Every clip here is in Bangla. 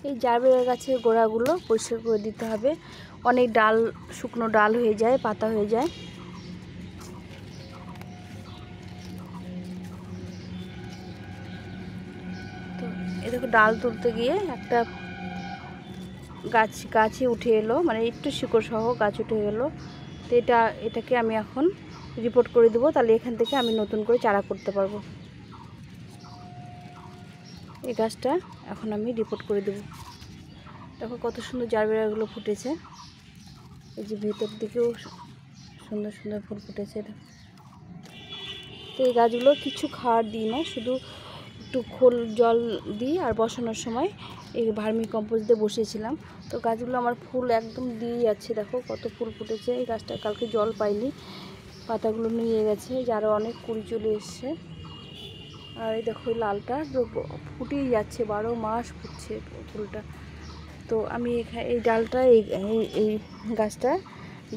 এই জারবেরা গাছের গোড়াগুলো পরিষ্কার করে দিতে হবে। অনেক ডাল, শুকনো ডাল হয়ে যায়, পাতা হয়ে যায়। তো এই দেখো, ডাল তুলতে গিয়ে একটা গাছে উঠে এলো, মানে একটু শিকড় সহ গাছ উঠে গেলো। তো এটাকে আমি এখন রিপোর্ট করে দেবো, তাহলে এখান থেকে আমি নতুন করে চারা করতে পারবো। এই গাছটা এখন আমি রিপোর্ট করে দেবো। দেখো কত সুন্দর জারবেরাগুলো ফুটেছে। এই যে ভেতর দিকেও সুন্দর সুন্দর ফুল ফুটেছে। তো এই গাছগুলো কিছু খাওয়ার দিই না, শুধু একটু খোল জল দিই, আর বসানোর সময় এই ভার্মি কম্পোস্ট দিয়ে বসিয়েছিলাম। তো গাছগুলো আমার ফুল একদম দিয়ে যাচ্ছে। দেখো কত ফুল ফুটেছে। এই গাছটা কালকে জল পাইনি, পাতাগুলো নিয়ে গেছে, যারা অনেক কুড়ি চলে এসছে। আর এই দেখো লালটা ফুটেই যাচ্ছে, 12 মাস ফুটছে ফুলটা। তো আমি এই ডালটা এই গাছটা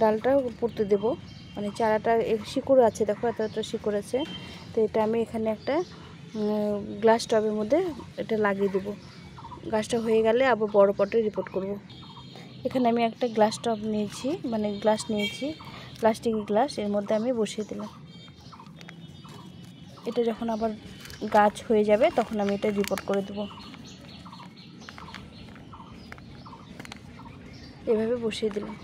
ডালটা পড়তে দেবো, মানে চারাটা শিকড় আছে, দেখো এত শিকড় আছে। তো এটা আমি এখানে একটা গ্লাস টবের মধ্যে এটা লাগিয়ে দেবো। গাছটা হয়ে গেলে আবার বড় পটে রিপোর্ট করব। এখানে আমি একটা গ্লাস টব নিয়েছি, মানে গ্লাস নিয়েছি, প্লাস্টিকের গ্লাস, এর মধ্যে আমি বসিয়ে দিলাম। এটা যখন আবার গাছ হয়ে যাবে তখন আমি এটা রিপোর্ট করে দেবো। এভাবে বসিয়ে দিলাম।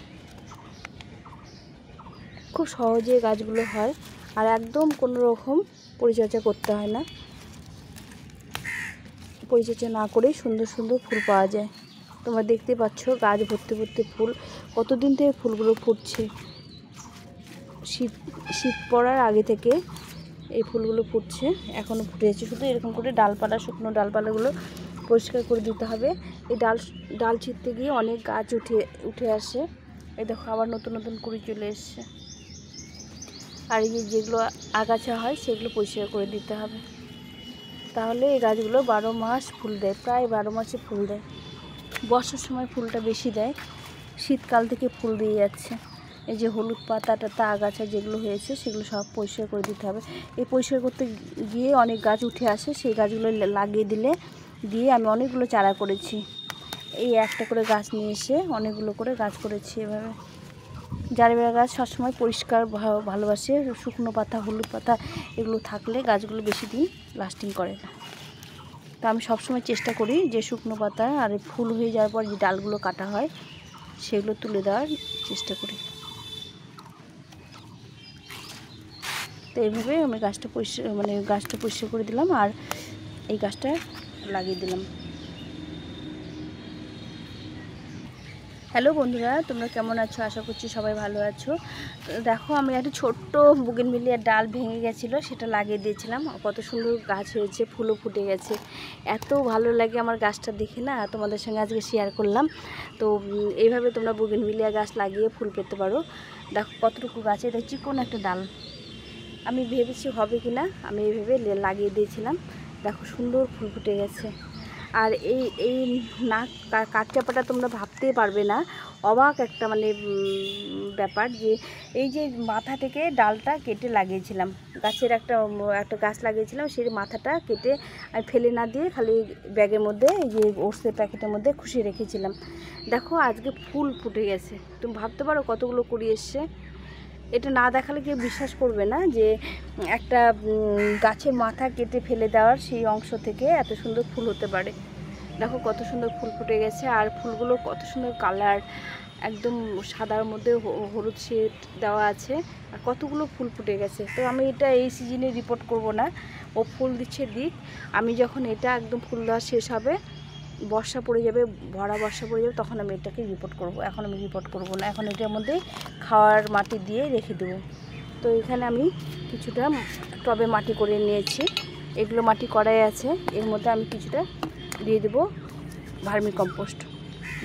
খুব সহজে গাছগুলো হয়, আর একদম কোনো রকম পরিচর্যা করতে হয় না। পরিচর্যা না করেই সুন্দর সুন্দর ফুল পাওয়া যায়। তোমরা দেখতে পাচ্ছ গাছ ভর্তি ভর্তি ফুল। কতদিন থেকে ফুলগুলো ফুটছে, শীত পড়ার আগে থেকে এই ফুলগুলো ফুটছে, এখনও ফুটে যাচ্ছে। শুধু এরকম করে ডালপালা, শুকনো ডালপালাগুলো পরিষ্কার করে দিতে হবে। এই ডাল ছিঁড়তে গিয়ে অনেক গাছ উঠে আসে। এই দেখো আবার নতুন নতুন কুড়ি চলে এসছে। আর এই যেগুলো আগাছা হয় সেগুলো পরিষ্কার করে দিতে হবে, তাহলে এই গাছগুলো 12 মাস ফুল দেয়, প্রায় 12 মাসে ফুল দেয়। বর্ষার সময় ফুলটা বেশি দেয়, শীতকাল থেকে ফুল দিয়ে যাচ্ছে। এই যে হলুদ পাতা টাতা আগাছা যেগুলো হয়েছে সেগুলো সব পরিষ্কার করে দিতে হবে। এই পরিষ্কার করতে গিয়ে অনেক গাছ উঠে আসে, সেই গাছগুলো লাগিয়ে দিয়ে আমি অনেকগুলো চারা করেছি। এই একটা করে গাছ নিয়ে এসে অনেকগুলো করে গাছ করেছি এভাবে। জারবেরা গাছ সবসময় পরিষ্কার ভালোবাসে। শুকনো পাতা, হলুদ পাতা এগুলো থাকলে গাছগুলো বেশি দিন লাস্টিং করে না। তো আমি সবসময় চেষ্টা করি যে শুকনো পাতা আর ফুল হয়ে যাওয়ার পর যে ডালগুলো কাটা হয় সেগুলো তুলে দেওয়ার চেষ্টা করি। তো এইভাবে আমি গাছটা পরিষ্কার করে দিলাম, আর এই গাছটা লাগিয়ে দিলাম। হ্যালো বন্ধুরা, তোমরা কেমন আছো? আশা করছি সবাই ভালো আছো। দেখো আমি একটা ছোট্ট বুগেনভিলিয়ার ডাল ভেঙে গেছিলো, সেটা লাগিয়ে দিয়েছিলাম। কত সুন্দর গাছ হয়েছে, ফুলও ফুটে গেছে। এত ভালো লাগে আমার গাছটা দেখে না, তোমাদের সঙ্গে আজকে শেয়ার করলাম। তো এইভাবে তোমরা বুগেনভিলিয়া গাছ লাগিয়ে ফুল পেতে পারো। দেখো কতটুকু গাছে, এটা চিকন একটা ডাল। আমি ভেবেছি হবে কি না, আমি এইভাবে লাগিয়ে দিয়েছিলাম। দেখো সুন্দর ফুল ফুটে গেছে। আর এই নাক কাঠচাপাটা তোমরা ভাবতেই পারবে না, অবাক একটা মানে ব্যাপার, যে এই যে মাথা থেকে ডালটা কেটে লাগিয়েছিলাম, গাছের একটা গাছ লাগিয়েছিলাম, সেই মাথাটা কেটে আমি ফেলে না দিয়ে খালি ব্যাগের মধ্যে, এই যে ওটসের প্যাকেটের মধ্যে খুশি রেখেছিলাম। দেখো আজকে ফুল ফুটে গেছে। তুমি ভাবতে পারো কতগুলো কুড়ি এসছে। এটা না দেখালে কেউ বিশ্বাস করবে না যে একটা গাছের মাথা কেটে ফেলে দেওয়ার সেই অংশ থেকে এত সুন্দর ফুল হতে পারে। দেখো কত সুন্দর ফুল ফুটে গেছে, আর ফুলগুলো কত সুন্দর কালার, একদম সাদার মধ্যে হলুদ শেড দেওয়া আছে, আর কতগুলো ফুল ফুটে গেছে। তো আমি এটা এই সিজনে রিপোর্ট করব না, ও ফুল দিচ্ছে দিক। আমি যখন এটা একদম ফুল দেওয়া শেষ হবে, বর্ষা পড়ে যাবে, ভরা বর্ষা পড়ে যাবে, তখন আমি এটাকে রিপোর্ট করব। এখন আমি রিপোর্ট করব না, এখন এটার মধ্যে খাওয়ার মাটি দিয়ে রেখে দেবো। তো এখানে আমি কিছুটা টবে মাটি করে নিয়েছি, এগুলো মাটি করাই আছে। এর মধ্যে আমি কিছুটা দিয়ে দেবো ভার্মি কম্পোস্ট,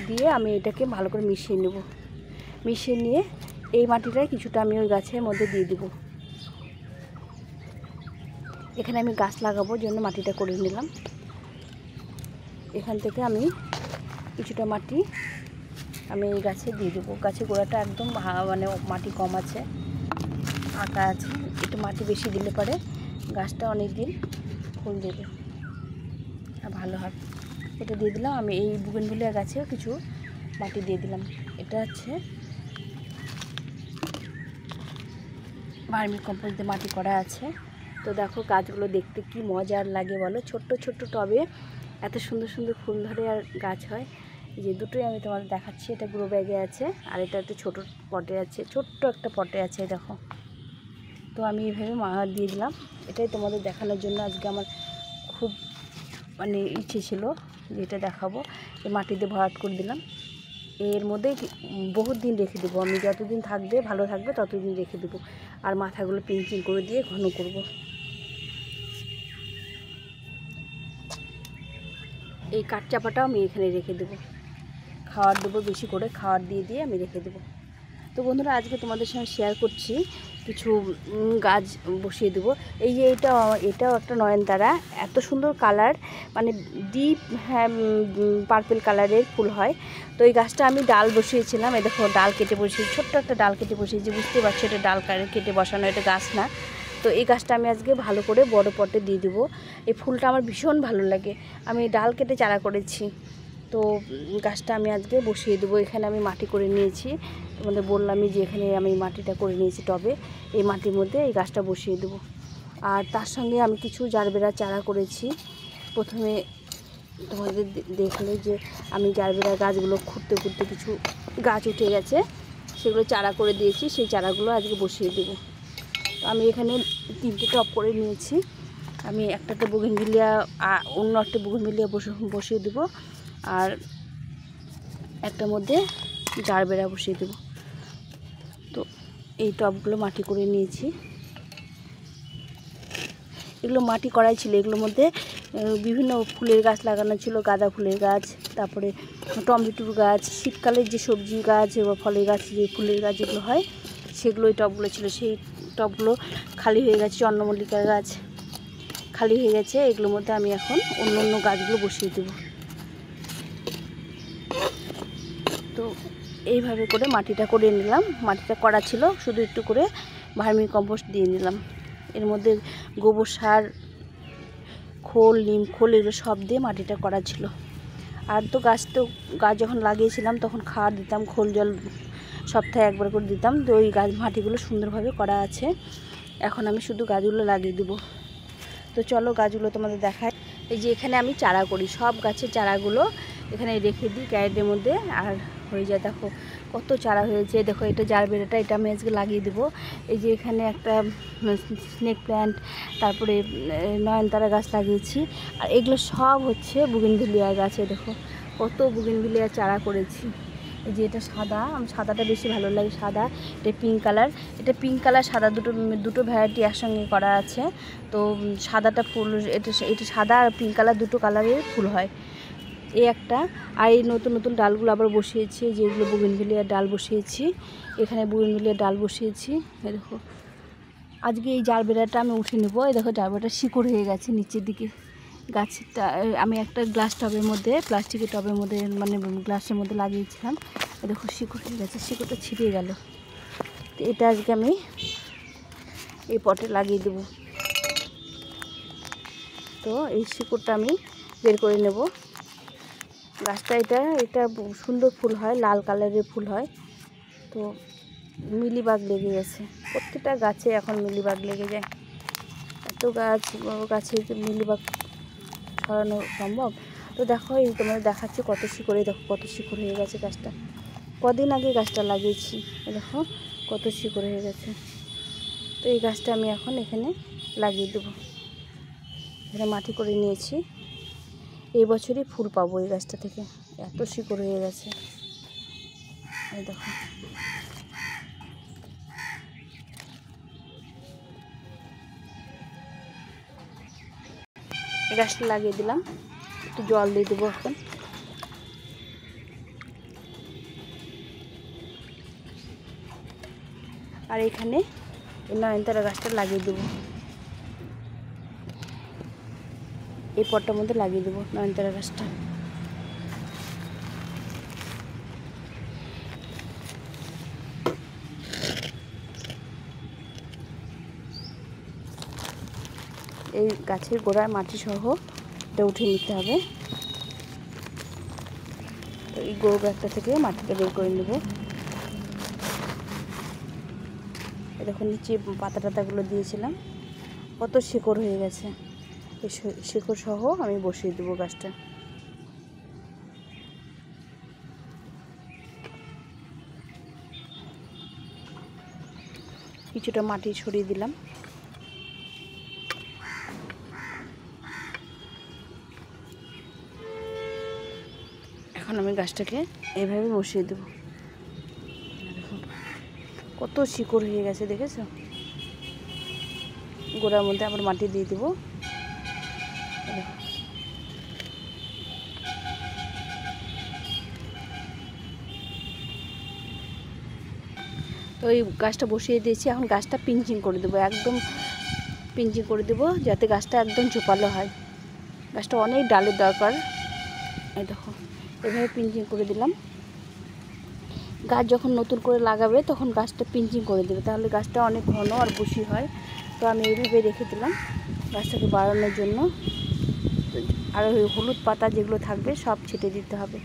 দিয়ে আমি এটাকে ভালো করে মিশিয়ে নেব। মিশিয়ে নিয়ে এই মাটিটাই কিছুটা আমি ওই গাছের মধ্যে দিয়ে দেবো। এখানে আমি গাছ লাগাবো জন্য মাটিটা করে নিলাম। এখান থেকে আমি কিছুটা মাটি আমি এই গাছে দিয়ে দেবো। গাছের গোড়াটা একদম মানে মাটি কম আছে, আঁকা আছে, একটু মাটি বেশি দিলে পরে গাছটা অনেক দিন ফুল দেবে আর ভালো হবে। এটা দিয়ে দিলাম। আমি এই বুগেনভিলিয়া গাছেও কিছু মাটি দিয়ে দিলাম। এটা হচ্ছে ভার্মি কম্পোস্ট দিয়ে মাটি করা আছে। তো দেখো গাছগুলো দেখতে কি মজার লাগে বলো, ছোট্ট ছোট্ট টবে এত সুন্দর সুন্দর ফুল ধরে আর গাছ হয়। যে দুটোই আমি তোমাদের দেখাচ্ছি, এটা গ্রো ব্যাগে আছে আর এটা একটা ছোটো পটে আছে, ছোট্ট একটা পটে আছে দেখো। তো আমি এইভাবে দিয়ে দিলাম। এটাই তোমাদের দেখানোর জন্য আজকে আমার খুব মানে ইচ্ছে ছিল যে এটা দেখাবো। এই মাটি দিয়ে ভরাট করে দিলাম। এর মধ্যে বহুত দিন রেখে দেবো আমি, যতদিন থাকবে ভালো থাকবে ততদিন রেখে দেবো। আর মাথাগুলো পিঞ্চিং করে দিয়ে ঘন করব। এই কাঠ চাপাটাও আমি এখানে রেখে দেবো, খাওয়ার দেবো বেশি করে, খাওয়ার দিয়ে দিয়ে আমি রেখে দেবো। তো বন্ধুরা আজকে তোমাদের সঙ্গে শেয়ার করছি কিছু গাছ বসিয়ে দেবো। এই যে এটাও একটা নয়নতারা, এত সুন্দর কালার, মানে ডিপ পার্পল কালারের ফুল হয়। তো এই গাছটা আমি ডাল বসিয়েছিলাম, এই দেখো ডাল কেটে বসিয়ে, ছোট্ট একটা ডাল কেটে বসিয়েছি, বুঝতে পারছো এটা ডাল কেটে বসানো, এটা গাছ না। তো এই গাছটা আমি আজকে ভালো করে বড় পটে দিয়ে দেবো। এই ফুলটা আমার ভীষণ ভালো লাগে, আমি ডাল কেটে চারা করেছি। তো গাছটা আমি আজকে বসিয়ে দেবো। এখানে আমি মাটি করে নিয়েছি, তোমাদের বললামই যে এখানে আমি মাটিটা করে নিয়েছি টবে। এই মাটির মধ্যে এই গাছটা বসিয়ে দেবো। আর তার সঙ্গে আমি কিছু জারবেরা চারা করেছি। প্রথমে তোমাদের দেখলে যে আমি জারবেরা গাছগুলো খুঁড়তে খুঁড়তে কিছু গাছ উঠে গেছে, সেগুলো চারা করে দিয়েছি, সেই চারাগুলো আজকে বসিয়ে দেবো। তো আমি এখানে 3টে টব করে নিয়েছি। আমি একটাতে বুগেনভিলিয়া, অন্য একটা বুগেনভিলিয়া বসিয়ে দেবো, আর একটার মধ্যে জারবেরা বসিয়ে দেবো। তো এই টবগুলো মাটি করে নিয়েছি। এগুলো মাটি করাই ছিল, এগুলোর মধ্যে বিভিন্ন ফুলের গাছ লাগানো ছিল, গাঁদা ফুলের গাছ, তারপরে টমেটোর গাছ, শীতকালের যে সবজি গাছ বা ফলের গাছ, যে ফুলের গাছ যেগুলো হয় সেগুলো এই টবগুলো ছিল। সেই টবগুলো খালি হয়ে গেছে, চন্দ্রমল্লিকার গাছ খালি হয়ে গেছে। এগুলোর মধ্যে আমি এখন অন্য অন্য গাছগুলো বসিয়ে দেবো। তো এইভাবে করে মাটিটা করে নিলাম। মাটিটা করা ছিল, শুধু একটু করে ভার্মি কম্পোস্ট দিয়ে নিলাম। এর মধ্যে গোবর সার, খোল, নিম খোল, এগুলো সব দিয়ে মাটিটা করা ছিল। আর তো গাছ যখন লাগিয়েছিলাম তখন খাওয়ার দিতাম, খোল জল সপ্তাহে একবার করে দিতাম। তো ওই গাছ মাটিগুলো সুন্দরভাবে করা আছে। এখন আমি শুধু গাছগুলো লাগিয়ে দেবো। তো চলো গাছগুলো তোমাদের দেখায়। এই যে এখানে আমি চারা করি, সব গাছের চারাগুলো এখানে রেখে দিই ক্যারেটের মধ্যে, আর হয়ে যায়। দেখো কত চারা হয়েছে, দেখো এটা জারবেরাটা, এটা আমি আজকে লাগিয়ে দেবো। এই যে এখানে একটা স্নেক প্ল্যান্ট, তারপরে নয়নতারা গাছ লাগিয়েছি। আর এগুলো সব হচ্ছে বুগেনভিলিয়া গাছে, দেখো কত বুগেনভিলিয়া চারা করেছি। এই যে এটা সাদা, আমার সাদাটা বেশি ভালো লাগে, সাদা। এটা পিঙ্ক কালার, এটা পিঙ্ক কালার সাদা দুটো ভ্যারাইটি একসঙ্গে করা আছে। তো সাদাটা ফুল, এটা সাদা আর পিঙ্ক কালার দুটো কালারের ফুল হয় এই একটা। আর এই নতুন নতুন ডালগুলো আবার বসিয়েছি, যেগুলো বুগেনভিলিয়ার ডাল বসিয়েছি, এখানে বুগেনভিলিয়ার ডাল বসিয়েছি। এই দেখো আজকে এই জারবেরাটা আমি উঠে নেবো। এই দেখো জারবেরাটা শিকড় হয়ে গেছে নিচের দিকে গাছটা। আমি একটা গ্লাস টবের মধ্যে, প্লাস্টিকের টবের মধ্যে, মানে গ্লাসের মধ্যে লাগিয়েছিলাম। দেখো শিকড় হয়ে গেছে, শিকড়টা ছিঁড়ে গেল। তো এটা আজকে আমি এই পটে লাগিয়ে দেব। তো এই শিকড়টা আমি বের করে নেব। গাছটা এটা সুন্দর ফুল হয়, লাল কালারের ফুল হয়। তো মিলিবাগ লেগে গেছে, প্রত্যেকটা গাছে এখন মিলিবাগ লেগে যায়। এত গাছে মিলিবাগ ছড়ানো সম্ভব? তো দেখো এই তোমাদের দেখাচ্ছি কত শিকড়ে, দেখো কত শিকড় হয়ে গেছে গাছটা। কদিন আগে গাছটা লাগিয়েছি, দেখো কত শিকড় হয়ে গেছে। তো এই গাছটা আমি এখন এখানে লাগিয়ে দেবো। এখানে মাটি করে নিয়েছি, এই বছরই ফুল পাবো এই গাছটা থেকে, এত শিকড় হয়ে গেছে। এই দেখো এই গাছটা লাগিয়ে দিলাম, একটু জল দিয়ে দেবো এখন। আর এখানে এই নয়নতারা গাছটা লাগিয়ে দেবো, এই পটটার মধ্যে লাগিয়ে দেবো নয়নতারা গাছটা। এই গাছের গোড়ায় মাটি সহ এটা উঠে নিতে হবে। এই গ্রো ব্যাগটা থেকে মাটিটা বের করে নেব। দেখুন নিচে পাতা টাতাগুলো দিয়েছিলাম, কত শিকড় হয়ে গেছে। এই শিকড় সহ আমি বসিয়ে দেবো গাছটা। কিছুটা মাটি ছড়িয়ে দিলাম। এখন আমি গাছটাকে এইভাবে বসিয়ে দেব। দেখুন কত শিকড় হয়ে গেছে, দেখেছো? গোড়ার মধ্যে আবার মাটি দিয়ে দেবো। তো এই গাছটা বসিয়ে দিয়েছি, এখন গাছটা পিঞ্চিং করে দেবো, একদম পিঞ্চিং করে দেবো যাতে গাছটা একদম ঝোপালো হয়। গাছটা অনেক ডালের দরকার। এই দেখো এভাবে পিঞ্চিং করে দিলাম। গাছ যখন নতুন করে লাগাবে তখন গাছটা পিঞ্চিং করে দেবে, তাহলে গাছটা অনেক ঘন আর বুশি হয়। তো আমি এইভাবে রেখে দিলাম গাছটাকে বাড়ানোর জন্য। আর ওই হলুদ পাতা যেগুলো থাকবে সব ছিটে দিতে হবে।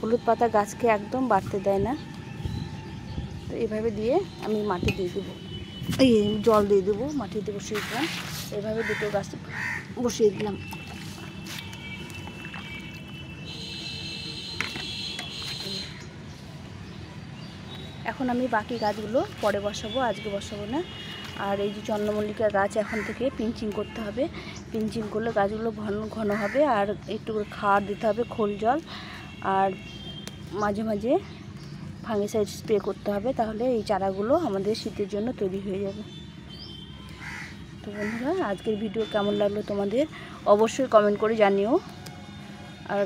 হলুদ পাতা গাছকে একদম বাড়তে দেয় না। তো এইভাবে দিয়ে আমি মাটি দিয়ে দেবো, এই জল দিয়ে দেবো, মাটি দিয়ে বসিয়ে দিলাম। এইভাবে দুটো গাছ বসিয়ে দিলাম। এখন আমি বাকি গাছগুলো পরে বসাবো, আজকে বসাবো না। আর এই যে চন্দ্রমল্লিকা গাছ এখন থেকে পিঞ্চিং করতে হবে। পিঞ্চিং করলে গাছগুলো ঘন ঘন হবে, আর একটু করে খাওয়ার দিতে হবে, খোল জল, আর মাঝে মাঝে ফাঙ্গিসাইড স্প্রে করতে হবে। তাহলে এই চারাগুলো আমাদের শীতের জন্য তৈরি হয়ে যাবে। তো বন্ধুরা, আজকের ভিডিও কেমন লাগলো তোমাদের অবশ্যই কমেন্ট করে জানিও। আর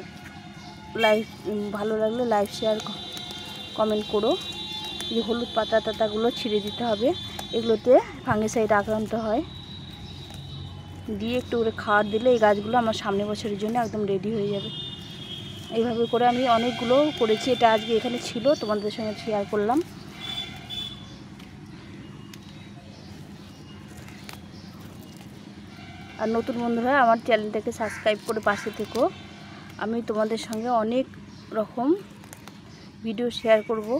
ভালো লাগলে লাইক শেয়ার কমেন্ট করো। এই হলুদ পাতা টাতাগুলো ছিঁড়ে দিতে হবে, এগুলোতে ফাঙ্গিসাইড আক্রান্ত হয়। দিয়ে একটু করে খাওয়ার দিলে এই গাছগুলো আমার সামনের বছরের জন্য একদম রেডি হয়ে যাবে। এইভাবে করে আমি অনেকগুলো করেছি, এটা আজকে এখানে ছিল, তোমাদের সঙ্গে শেয়ার করলাম। আর নতুন বন্ধুরা আমার চ্যানেলটাকে সাবস্ক্রাইব করে পাশে থেকো। আমি তোমাদের সঙ্গে অনেক রকম ভিডিও শেয়ার করব।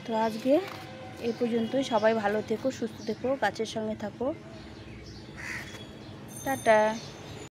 তো আজকে এই পর্যন্তই। সবাই ভালো থেকো, সুস্থ থেকো, গাছের সঙ্গে থাকো। টাটা।